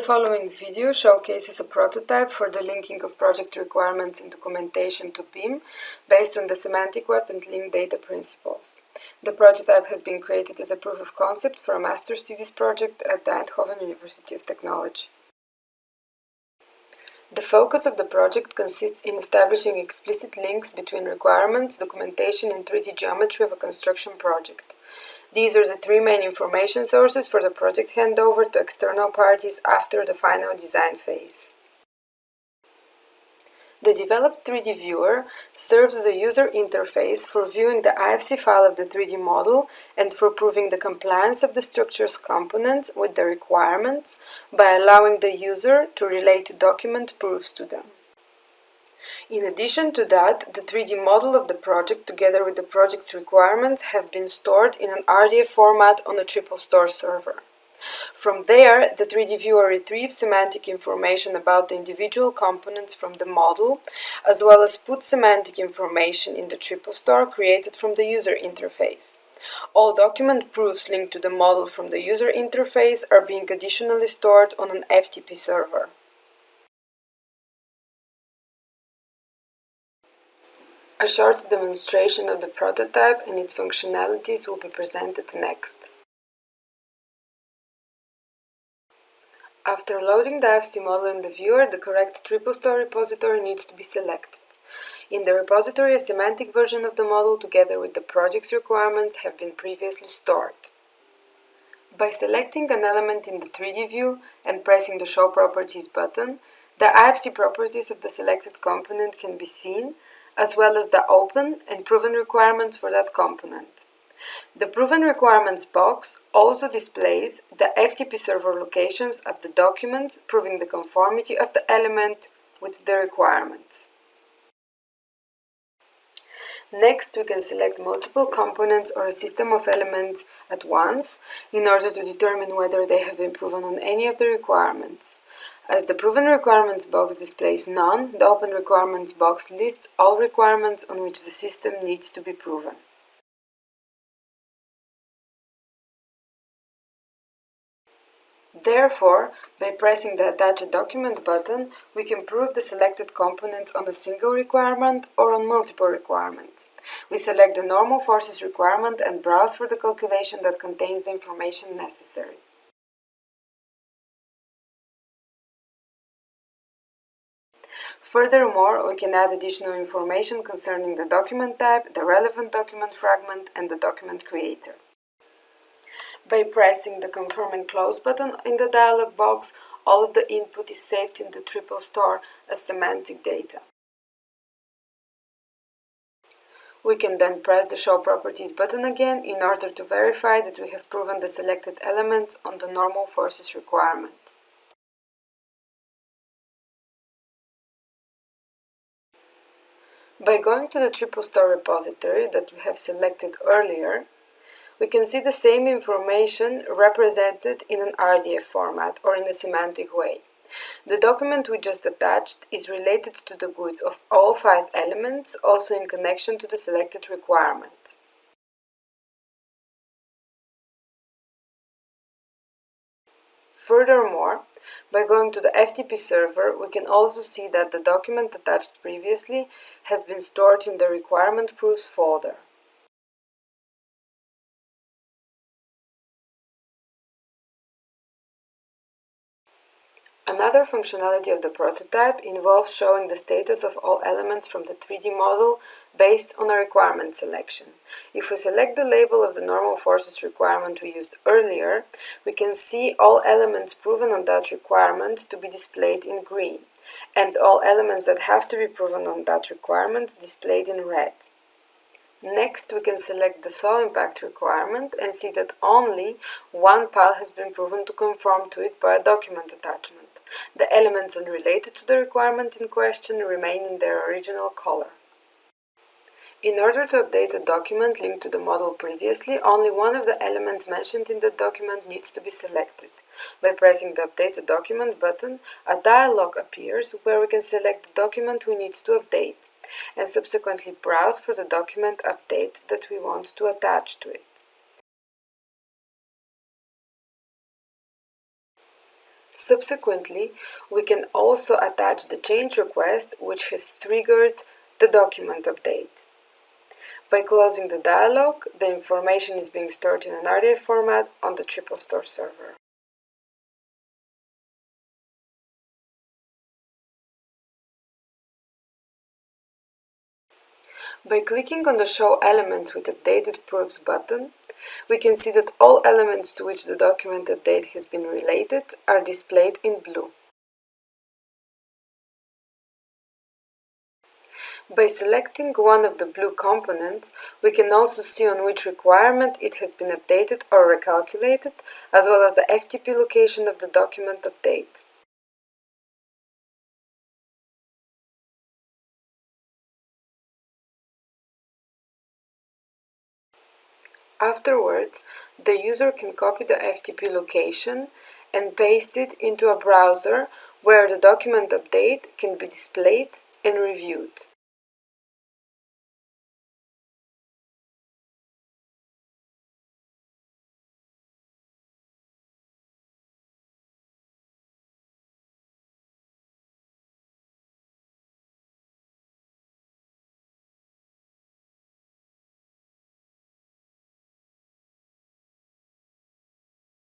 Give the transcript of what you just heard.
following video showcases a prototype for the linking of project requirements and documentation to BIM based on the Semantic Web and linked data principles. The prototype has been created as a proof of concept for a master's thesis project at the Eindhoven University of Technology. The focus of the project consists in establishing explicit links between requirements, documentation, and 3D geometry of a construction project. These are the three main information sources for the project handover to external parties after the final design phase. The developed 3D viewer serves as a user interface for viewing the IFC file of the 3D model and for proving the compliance of the structure's components with the requirements by allowing the user to relate document proofs to them. In addition to that, the 3D model of the project together with the project's requirements have been stored in an RDF format on a triple store server. From there, the 3D viewer retrieves semantic information about the individual components from the model, as well as puts semantic information in the triple store created from the user interface. All document proofs linked to the model from the user interface are being additionally stored on an FTP server. A short demonstration of the prototype and its functionalities will be presented next. After loading the IFC model in the viewer, the correct triple store repository needs to be selected. In the repository, a semantic version of the model together with the project's requirements have been previously stored. By selecting an element in the 3D view and pressing the Show Properties button, the IFC properties of the selected component can be seen, as well as the open and proven requirements for that component. The proven requirements box also displays the FTP server locations of the document, proving the conformity of the element with the requirements. Next, we can select multiple components or a system of elements at once in order to determine whether they have been proven on any of the requirements. As the Proven Requirements box displays none, the Open Requirements box lists all requirements on which the system needs to be proven. Therefore, by pressing the Attach a Document button, we can prove the selected components on a single requirement or on multiple requirements. We select the normal forces requirement and browse for the calculation that contains the information necessary. Furthermore, we can add additional information concerning the document type, the relevant document fragment, and the document creator. By pressing the Confirm and Close button in the dialog box, all of the input is saved in the triple store as semantic data. We can then press the Show Properties button again in order to verify that we have proven the selected element on the normal forces requirement. By going to the triple store repository that we have selected earlier, we can see the same information represented in an RDF format or in a semantic way. The document we just attached is related to the goods of all 5 elements, also in connection to the selected requirement. Furthermore, by going to the FTP server, we can also see that the document attached previously has been stored in the Requirement Proofs folder. Another functionality of the prototype involves showing the status of all elements from the 3D model based on a requirement selection. If we select the label of the normal forces requirement we used earlier, we can see all elements proven on that requirement to be displayed in green, and all elements that have to be proven on that requirement displayed in red. Next, we can select the Sol Impact requirement and see that only one pile has been proven to conform to it by a document attachment. The elements unrelated to the requirement in question remain in their original color. In order to update a document linked to the model previously, only one of the elements mentioned in the document needs to be selected. By pressing the Update a Document button, a dialog appears where we can select the document we need to update, and subsequently browse for the document update that we want to attach to it. Subsequently, we can also attach the change request which has triggered the document update. By closing the dialog, the information is being stored in an RDF format on the TripleStore server. By clicking on the Show Elements with Updated Proofs button, we can see that all elements to which the document update has been related are displayed in blue. By selecting one of the blue components, we can also see on which requirement it has been updated or recalculated, as well as the FTP location of the document update. Afterwards, the user can copy the FTP location and paste it into a browser where the document update can be displayed and reviewed.